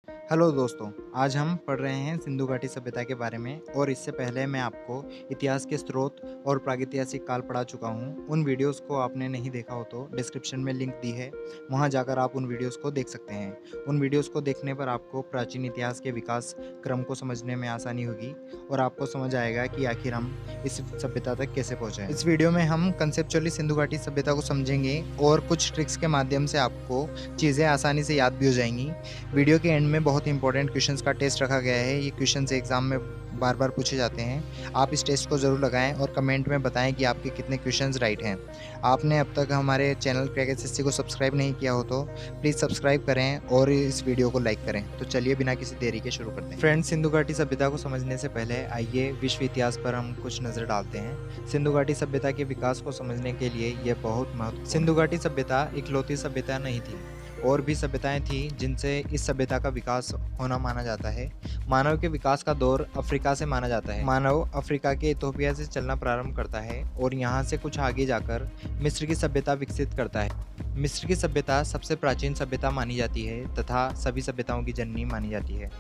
Hello दोस्तों, आज हम पढ़ रहे हैं सिंधु घाटी सभ्यता के बारे में और इससे पहले मैं आपको इतिहास के स्रोत और प्रागैतिहासिक काल पढ़ा चुका हूँ। उन वीडियोस को आपने नहीं देखा हो तो डिस्क्रिप्शन में लिंक दी है, वहाँ जाकर आप उन वीडियोस को देख सकते हैं। उन वीडियोस को देखने पर आपको प्राचीन इतिहास के विकास क्रम को समझने में आसानी होगी और आपको समझ आएगा कि आखिर हम इस सभ्यता तक कैसे पहुँचे। इस वीडियो में हम कंसेप्चुअली सिंधु घाटी सभ्यता को समझेंगे और कुछ ट्रिक्स के माध्यम से आपको चीज़ें आसानी से याद भी हो जाएंगी। वीडियो के एंड में बहुत इंपॉर्टेंट क्वेश्चंस का टेस्ट रखा गया है। ये क्वेश्चंस एग्जाम में बार बार पूछे जाते हैं। आप इस टेस्ट को ज़रूर लगाएं और कमेंट में बताएं कि आपके कितने क्वेश्चंस राइट हैं। आपने अब तक हमारे चैनल क्रैक एसएससी को सब्सक्राइब नहीं किया हो तो प्लीज़ सब्सक्राइब करें और इस वीडियो को लाइक करें। तो चलिए बिना किसी देरी के शुरू करते हैं। फ्रेंड्स, सिंधु घाटी सभ्यता को समझने से पहले आइए विश्व इतिहास पर हम कुछ नज़र डालते हैं। सिंधु घाटी सभ्यता के विकास को समझने के लिए यह बहुत महत्वपूर्ण। सिंधु घाटी सभ्यता इकलौती सभ्यता नहीं थी, और भी सभ्यताएं थीं जिनसे इस सभ्यता का विकास होना माना जाता है। मानव के विकास का दौर अफ्रीका से माना जाता है। मानव अफ्रीका के इथोपिया से चलना प्रारंभ करता है और यहाँ से कुछ आगे जाकर मिस्र की सभ्यता विकसित करता है। मिस्र की सभ्यता सबसे प्राचीन सभ्यता मानी जाती है तथा सभी सभ्यताओं की जननी मानी जाती है।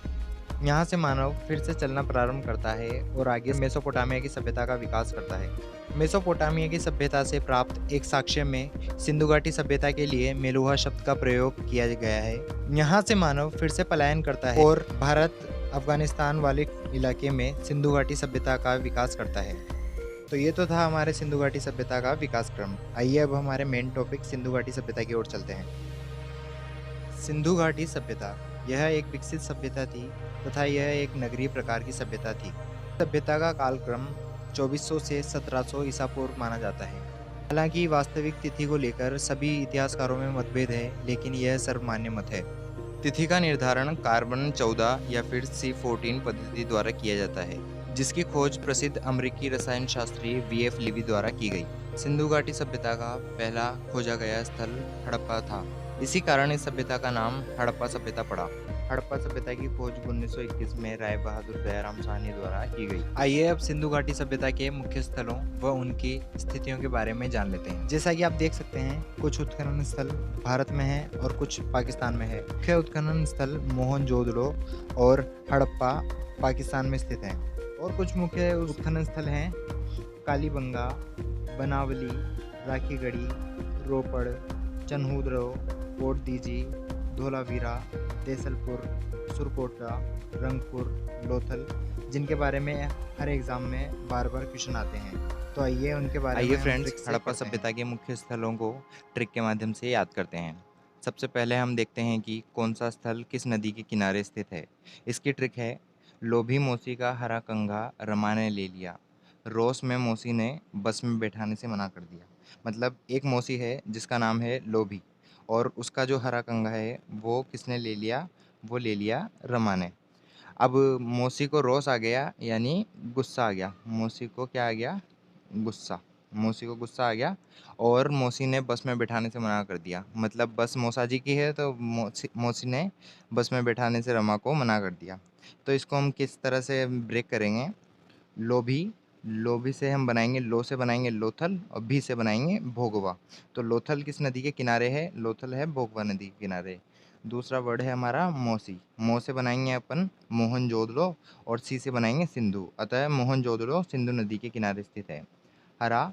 यहाँ से मानव फिर से चलना प्रारंभ करता है और आगे मेसोपोटामिया की सभ्यता का विकास करता है। मेसोपोटामिया की सभ्यता से प्राप्त एक साक्ष्य में सिंधु घाटी सभ्यता के लिए मेलुहा शब्द का प्रयोग किया गया है। यहाँ से मानव फिर से पलायन करता है और भारत अफगानिस्तान वाले इलाके में सिंधु घाटी सभ्यता का विकास करता है। तो ये तो था हमारे सिंधु घाटी सभ्यता का विकास क्रम। आइए अब हमारे मेन टॉपिक सिंधु घाटी सभ्यता की ओर चलते हैं। सिंधु घाटी सभ्यता यह एक विकसित सभ्यता थी तथा यह एक नगरीय प्रकार की सभ्यता थी। सभ्यता का कालक्रम 2400 से 1700 ईसा पूर्व माना जाता है। हालांकि वास्तविक तिथि को लेकर सभी इतिहासकारों में मतभेद है, लेकिन यह सर्वमान्य मत है। तिथि का निर्धारण कार्बन 14 या फिर C14 पद्धति द्वारा किया जाता है, जिसकी खोज प्रसिद्ध अमेरिकी रसायन शास्त्री VF लीवी द्वारा की गई। सिंधु घाटी सभ्यता का पहला खोजा गया स्थल हड़प्पा था। इसी कारण इस सभ्यता का नाम हड़प्पा सभ्यता पड़ा। हड़प्पा सभ्यता की खोज 1921 में राय बहादुर दयाराम साहनी द्वारा की गई। आइए अब सिंधु घाटी सभ्यता के मुख्य स्थलों व उनकी स्थितियों के बारे में जान लेते हैं। जैसा कि आप देख सकते हैं, कुछ उत्खनन स्थल भारत में है और कुछ पाकिस्तान में है। मुख्य उत्खनन स्थल मोहनजोदड़ो और हड़प्पा पाकिस्तान में स्थित हैं। और कुछ मुख्य उत्खनन स्थल हैं कालीबंगा, बनावली, राखीगढ़ी, रोपड़, चन्हूदरो, कोट दीजी, धोलावीरा, देसलपुर, सुरकोटरा, रंगपुर, लोथल, जिनके बारे में हर एग्जाम में बार बार क्वेश्चन आते हैं। तो आइए उनके बारे में फ्रेंड्स, हड़प्पा सभ्यता के मुख्य स्थलों को ट्रिक के माध्यम से याद करते हैं। सबसे पहले हम देखते हैं कि कौन सा स्थल किस नदी के किनारे स्थित है। इसकी ट्रिक है, लोभी मौसी का हरा कंघा रमा ने ले लिया, रोस में मौसी ने बस में बैठाने से मना कर दिया। मतलब एक मौसी है जिसका नाम है लोभी, और उसका जो हरा कंघा है वो किसने ले लिया? वो ले लिया रमा ने। अब मौसी को रोष आ गया, यानी गुस्सा आ गया। मौसी को क्या आ गया? गुस्सा। मौसी को गुस्सा आ गया और मौसी ने बस में बैठाने से मना कर दिया। मतलब बस मौसा जी की है तो मौसी मौसी ने बस में बैठाने से रमा को मना कर दिया। तो इसको हम किस तरह से ब्रेक करेंगे? लोभी, लोभी से हम बनाएंगे, लो से बनाएंगे लोथल और भी से बनाएंगे भोगवा। तो लोथल किस नदी के किनारे है? लोथल है भोगवा नदी के किनारे। दूसरा वर्ड है हमारा मौसी। मौ से बनाएंगे अपन मोहनजोदड़ो और सी से बनाएंगे सिंधु। अतः मोहनजोदड़ो सिंधु नदी के किनारे स्थित है। हरा,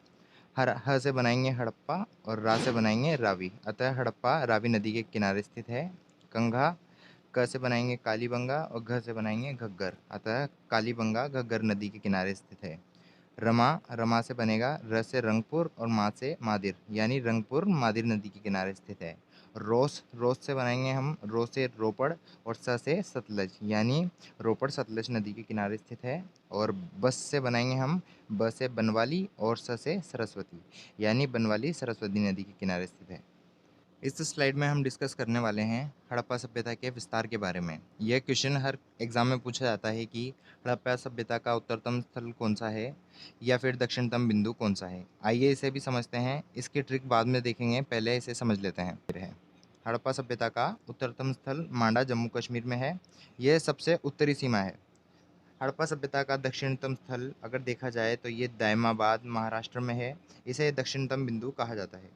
ह से बनाएंगे हड़प्पा और रा से बनाएंगे रावी। अतः हड़प्पा रावी नदी के किनारे स्थित है। कंघा, क से बनाएंगे कालीबंगा और घ से बनाएंगे घग्गर। अतः कालीबंगा घग्गर नदी के किनारे स्थित है। रमा, रमा से बनेगा र से रंगपुर और मा से मादिर, यानी रंगपुर मादिर नदी के किनारे स्थित है। रोस, रोस से बनाएंगे हम रो से रोपड़ और स से सतलज, यानी रोपड़ सतलज नदी के किनारे स्थित है। और बस से बनाएंगे हम ब से बनवाली और स से सरस्वती, यानी बनवाली सरस्वती नदी के किनारे स्थित है। इस स्लाइड में हम डिस्कस करने वाले हैं हड़प्पा सभ्यता के विस्तार के बारे में। यह क्वेश्चन हर एग्जाम में पूछा जाता है कि हड़प्पा सभ्यता का उत्तरतम स्थल कौन सा है या फिर दक्षिणतम बिंदु कौन सा है। आइए इसे भी समझते हैं। इसकी ट्रिक बाद में देखेंगे, पहले इसे समझ लेते हैं। हड़प्पा सभ्यता का उत्तरतम स्थल मांडा जम्मू कश्मीर में है। यह सबसे उत्तरी सीमा है। हड़प्पा सभ्यता का दक्षिणतम स्थल अगर देखा जाए तो ये दायमाबाद महाराष्ट्र में है। इसे दक्षिणतम बिंदु कहा जाता है।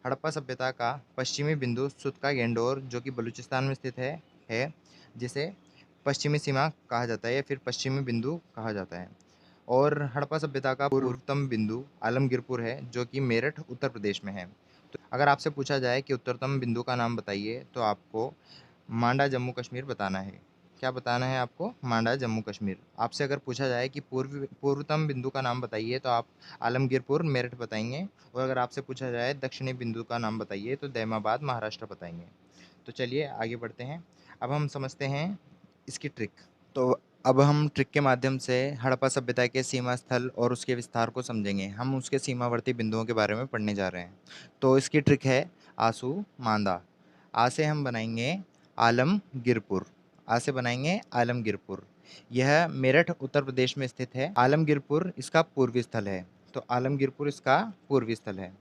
हड़प्पा सभ्यता का पश्चिमी बिंदु सुतका गेंडोर, जो कि बलूचिस्तान में स्थित है। जिसे पश्चिमी सीमा कहा जाता है या फिर पश्चिमी बिंदु कहा जाता है। और हड़प्पा सभ्यता का पूर्वतम बिंदु आलमगीरपुर है, जो कि मेरठ उत्तर प्रदेश में है। तो अगर आपसे पूछा जाए कि उत्तरतम बिंदु का नाम बताइए, तो आपको मांडा जम्मू कश्मीर बताना है। क्या बताना है आपको? मांडा जम्मू कश्मीर। आपसे अगर पूछा जाए कि पूर्वतम बिंदु का नाम बताइए, तो आप आलमगीरपुर मेरठ बताएंगे। और अगर आपसे पूछा जाए दक्षिणी बिंदु का नाम बताइए, तो दैमाबाद महाराष्ट्र बताएंगे। तो चलिए आगे बढ़ते हैं। अब हम समझते हैं इसकी ट्रिक। तो अब हम ट्रिक के माध्यम से हड़प्पा सभ्यता के सीमा स्थल और उसके विस्तार को समझेंगे। हम उसके सीमावर्ती बिंदुओं के बारे में पढ़ने जा रहे हैं। तो इसकी ट्रिक है आंसू मांदा। आ से हम बनाएंगे आलमगीरपुर। आ से बनाएंगे आलमगीरपुर। यह मेरठ उत्तर प्रदेश में स्थित है। आलमगीरपुर इसका पूर्वी स्थल है। तो आलमगीरपुर इसका पूर्वी स्थल है।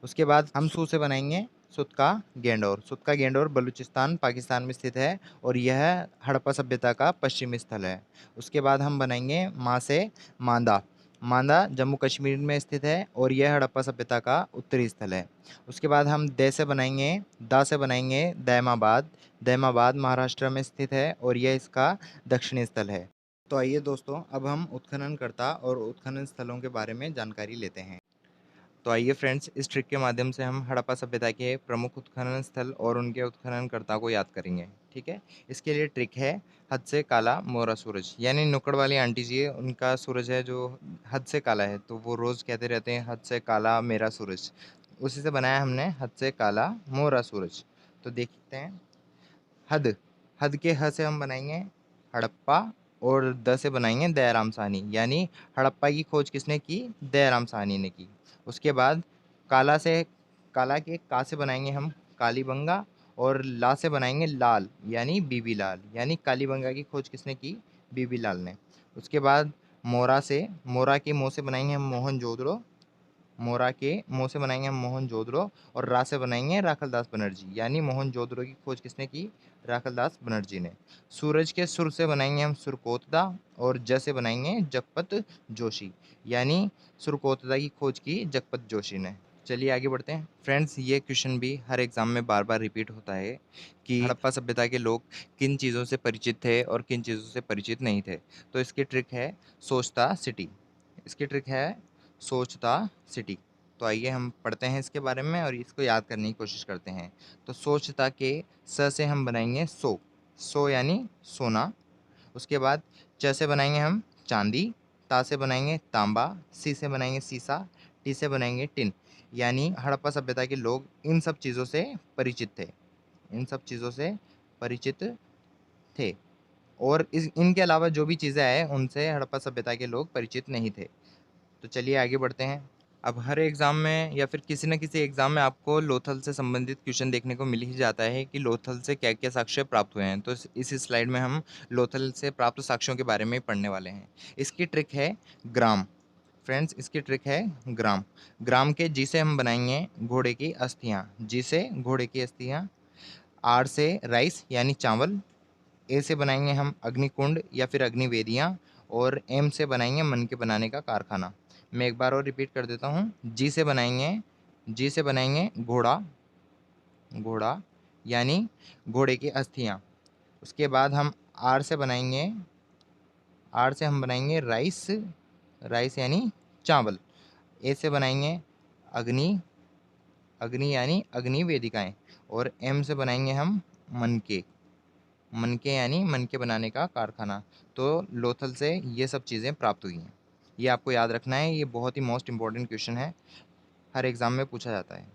उसके बाद हम सू से बनाएंगे सुत का गेंडोर। सुत का गेंडोर बलूचिस्तान पाकिस्तान में स्थित है और यह हड़प्पा सभ्यता का पश्चिमी स्थल है। उसके बाद हम बनाएंगे माँ से मांदा। मांदा जम्मू कश्मीर में स्थित है और यह हड़प्पा सभ्यता का उत्तरी स्थल है। उसके बाद हम दे से बनाएंगे दा से बनाएंगे दैमाबाद। दैमाबाद महाराष्ट्र में स्थित है और यह इसका दक्षिणी स्थल है। तो आइए दोस्तों, अब हम उत्खननकर्ता और उत्खनन स्थलों के बारे में जानकारी लेते हैं। तो आइए फ्रेंड्स, इस ट्रिक के माध्यम से हम हड़प्पा सभ्यता के प्रमुख उत्खनन स्थल और उनके उत्खननकर्ता को याद करेंगे। ठीक है। इसके लिए ट्रिक है हद से काला मोरा सूरज। यानी नुक्कड़ वाली आंटी जी है, उनका सूरज है जो हद से काला है, तो वो रोज़ कहते रहते हैं हद से काला मेरा सूरज। उसी से बनाया हमने हद से काला मोरा सूरज। तो देखते हैं। हद। हद के ह से हम बनाएंगे हड़प्पा और द से बनाएंगे दयाराम साहनी। यानी हड़प्पा की खोज किसने की? दयाराम साहनी ने की। उसके बाद काला से काला के का से बनाएंगे हम कालीबंगा और ला से बनाएंगे लाल यानी बीबी लाल। यानी कालीबंगा की खोज किसने की? बीबी लाल ने। उसके बाद मोरा से मोरा के मोह से बनाएंगे हम मोहनजोदड़ो। मोरा के मोह से बनाएंगे हम मोहनजोदड़ो और रा से बनाएंगे राखलदास बनर्जी। यानी मोहनजोदड़ो की खोज किसने की? राखलदास बनर्जी ने। सूरज के सुर से बनाएंगे हम सुरकोतदा और ज से बनाएंगे जगपत जोशी। यानी सुरकोतदा की खोज की जगपत जोशी ने। चलिए आगे बढ़ते हैं फ्रेंड्स। ये क्वेश्चन भी हर एग्जाम में बार बार रिपीट होता है कि हड़प्पा सभ्यता के लोग किन चीज़ों से परिचित थे और किन चीज़ों से परिचित नहीं थे। तो इसकी ट्रिक है सोचता सिटी। इसकी ट्रिक है सोचता सिटी। तो आइए हम पढ़ते हैं इसके बारे में और इसको याद करने की कोशिश करते हैं। तो सोचता के स से हम बनाएंगे सो। सो यानी सोना। उसके बाद च से बनाएंगे हम चांदी। ता से बनाएंगे तांबा। सी से बनाएंगे सीसा। टी से बनाएंगे टिन। यानी हड़प्पा सभ्यता के लोग इन सब चीज़ों से परिचित थे। इन सब चीज़ों से परिचित थे। और इनके अलावा जो भी चीज़ें आए उनसे हड़प्पा सभ्यता के लोग परिचित नहीं थे। तो चलिए आगे बढ़ते हैं। अब हर एग्ज़ाम में या फिर किसी न किसी एग्ज़ाम में आपको लोथल से संबंधित क्वेश्चन देखने को मिल ही जाता है कि लोथल से क्या-क्या साक्ष्य प्राप्त हुए हैं। तो इस स्लाइड में हम लोथल से प्राप्त साक्ष्यों के बारे में पढ़ने वाले हैं। इसकी ट्रिक है ग्राम। फ्रेंड्स, इसकी ट्रिक है ग्राम। ग्राम के जी से हम बनाएँगे घोड़े की अस्थियाँ। जी से घोड़े की अस्थियाँ। आर से राइस यानी चावल। ए से बनाएँगे हम अग्निकुंड या फिर अग्निवेदियाँ और एम से बनाएँगे मन के बनाने का कारखाना। मैं एक बार और रिपीट कर देता हूँ। जी से बनाएँगे घोड़ा। घोड़ा यानी घोड़े की अस्थियाँ। उसके बाद हम आर से हम बनाएँगे राइस। राइस यानी चावल। ए से बनाएँगे अग्नि। अग्नि यानी अग्नि वेदिकाएँ और एम से बनाएँगे हम मन के। मन के यानी मन के बनाने का कारखाना। तो लोथल से ये सब चीज़ें प्राप्त हुई हैं। ये आपको याद रखना है, ये बहुत ही मोस्ट इम्पोर्टेंट क्वेश्चन है, हर एग्ज़ाम में पूछा जाता है।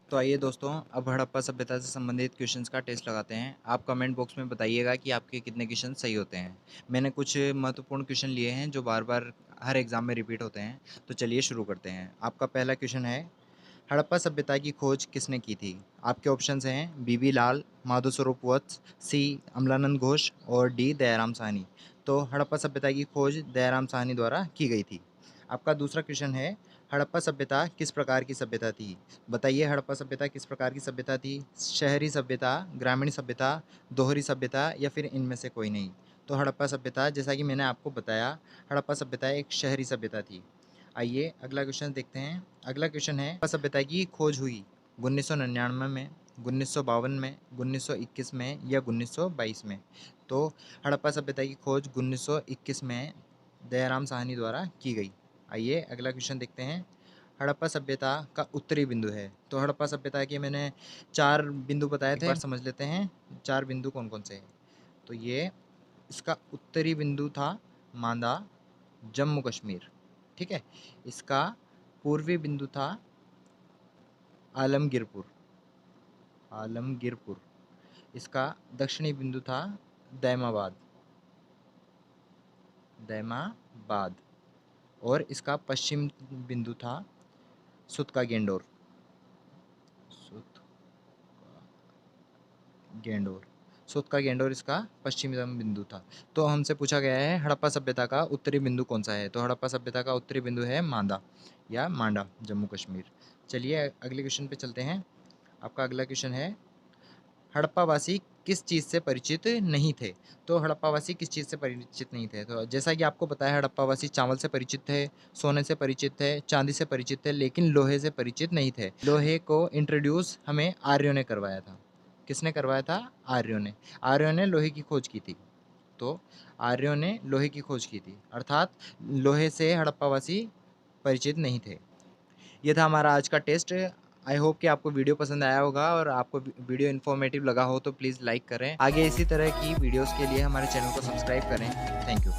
तो आइए दोस्तों, अब हड़प्पा सभ्यता से संबंधित क्वेश्चंस का टेस्ट लगाते हैं। आप कमेंट बॉक्स में बताइएगा कि आपके कितने क्वेश्चन सही होते हैं। मैंने कुछ महत्वपूर्ण क्वेश्चन लिए हैं जो बार-बार हर एग्ज़ाम में रिपीट होते हैं। तो चलिए शुरू करते हैं। आपका पहला क्वेश्चन है, हड़प्पा सभ्यता की खोज किसने की थी? आपके ऑप्शंस हैं बीबी लाल, माधवस्वरूप वत्स, सी अमलानंद घोष और डी दयाराम साहनी। तो हड़प्पा सभ्यता की खोज दयाराम साहनी द्वारा की गई थी। आपका दूसरा क्वेश्चन है, हड़प्पा सभ्यता किस प्रकार की सभ्यता थी? बताइए हड़प्पा सभ्यता किस प्रकार की सभ्यता थी? शहरी सभ्यता, ग्रामीण सभ्यता, दोहरी सभ्यता या फिर इनमें से कोई नहीं? तो हड़प्पा सभ्यता, जैसा कि मैंने आपको बताया, हड़प्पा सभ्यता एक शहरी सभ्यता थी। आइए अगला क्वेश्चन देखते हैं। अगला क्वेश्चन है, हड़प्पा सभ्यता की खोज हुई 1999 में, 1952 में, 1921 में या 1922 में? तो हड़प्पा सभ्यता की खोज 1921 में दयाराम साहनी द्वारा की गई। आइए अगला क्वेश्चन देखते हैं। हड़प्पा सभ्यता का उत्तरी बिंदु है। तो हड़प्पा सभ्यता के मैंने 4 बिंदु बताए थे, एक बार समझ लेते हैं 4 बिंदु कौन कौन से हैं। तो ये इसका उत्तरी बिंदु था मांदा, जम्मू कश्मीर, ठीक है। इसका पूर्वी बिंदु था आलमगीरपुर, आलमगीरपुर। इसका दक्षिणी बिंदु था दैमाबाद, दैमाबाद। और इसका पश्चिम बिंदु था सुतका गेंडोर, सुतका गेंडोर। सुतका गेंडोर इसका पश्चिमतम बिंदु था। तो हमसे पूछा गया है हड़प्पा सभ्यता का उत्तरी बिंदु कौन सा है? तो हड़प्पा सभ्यता का उत्तरी बिंदु है मांदा या मांडा, जम्मू कश्मीर। चलिए अगले क्वेश्चन पे चलते हैं। आपका अगला क्वेश्चन है, हड़प्पावासी किस चीज़ से परिचित नहीं थे? तो हड़प्पावासी किस चीज़ से परिचित नहीं थे? तो जैसा कि आपको पता है हड़प्पावासी चावल से परिचित थे, सोने से परिचित थे, चांदी से परिचित थे, लेकिन लोहे से परिचित नहीं थे। लोहे को इंट्रोड्यूस हमें आर्यों ने करवाया था। किसने करवाया था? आर्यों ने। आर्यों ने लोहे की खोज की थी। तो आर्यों ने लोहे की खोज की थी, अर्थात लोहे से हड़प्पावासी परिचित नहीं थे। ये था हमारा आज का टेस्ट। आई होप कि आपको वीडियो पसंद आया होगा और आपको वीडियो इन्फॉर्मेटिव लगा हो तो प्लीज़ लाइक करें। आगे इसी तरह की वीडियोस के लिए हमारे चैनल को सब्सक्राइब करें। Thank you.